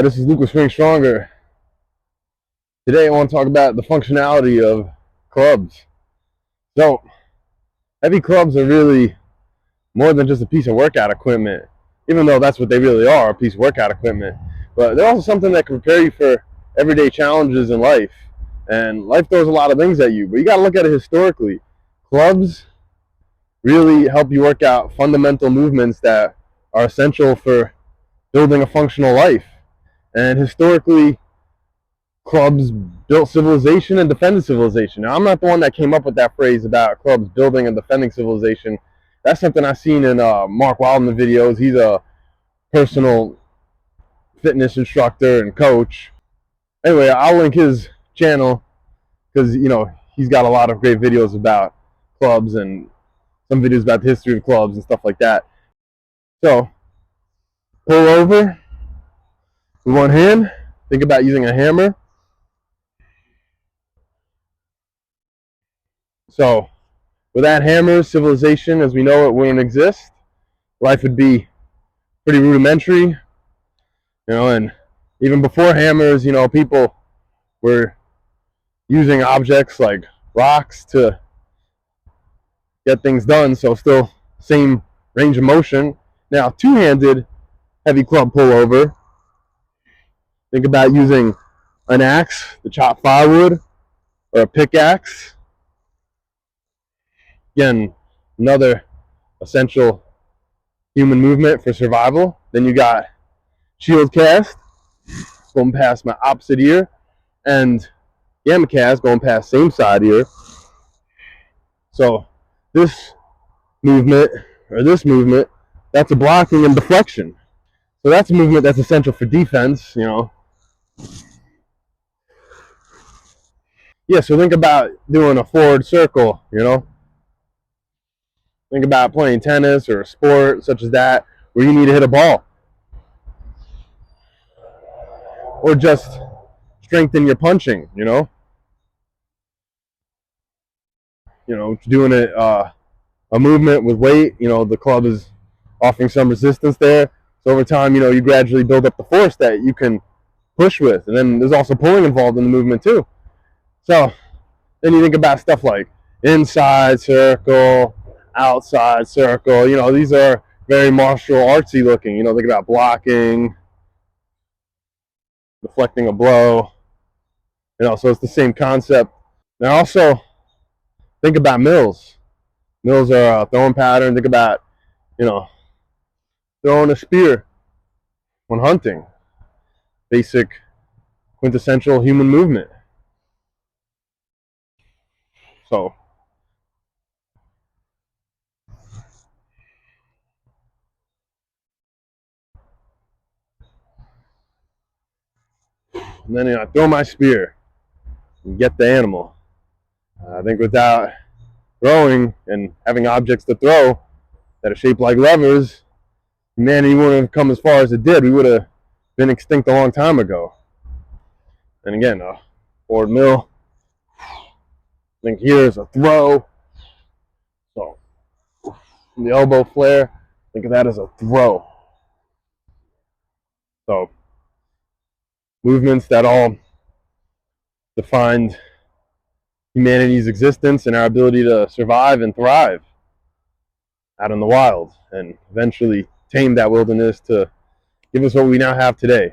This is Luke with Swing Stronger. Today I want to talk about the functionality of clubs. So, heavy clubs are really more than just a piece of workout equipment, even though that's what they really are, a piece of workout equipment. But they're also something that can prepare you for everyday challenges in life. And life throws a lot of things at you, but you got to look at it historically. Clubs really help you work out fundamental movements that are essential for building a functional life. And historically, clubs built civilization and defended civilization. Now, I'm not the one that came up with that phrase about clubs building and defending civilization. That's something I've seen in Mark Wildman videos. He's a personal fitness instructor and coach. Anyway, I'll link his channel because, he's got a lot of great videos about clubs and some videos about the history of clubs and stuff like that. So, pull over with one hand. Think about using a hammer. So, without hammers, civilization as we know it wouldn't exist. Life would be pretty rudimentary, and even before hammers, people were using objects like rocks to get things done, so still same range of motion. Now, two-handed heavy club pullover. Think about using an axe to chop firewood or a pickaxe. Again, another essential human movement for survival. Then you got shield cast going past my opposite ear, and gamma cast going past same side ear. So this movement, that's a blocking and deflection. So that's a movement that's essential for defense, Yeah, so think about doing a forward circle, Think about playing tennis or a sport such as that where you need to hit a ball. Or just strengthen your punching, doing it a movement with weight, the club is offering some resistance there. So over time, you gradually build up the force that you can push with. And then there's also pulling involved in the movement too. So then you think about stuff like inside circle, outside circle. These are very martial artsy looking. Think about blocking, deflecting a blow. So it's the same concept. Now also think about mills. Mills are a throwing pattern. Think about, throwing a spear when hunting. Basic, quintessential human movement. So, and then I throw my spear and get the animal. I think without throwing and having objects to throw that are shaped like levers, humanity wouldn't have come as far as it did. We would have been extinct a long time ago. And again, forward mill. I think here is a throw. So, from the elbow flare, think of that as a throw. So, movements that all defined humanity's existence and our ability to survive and thrive out in the wild and eventually tame that wilderness to give us what we now have today.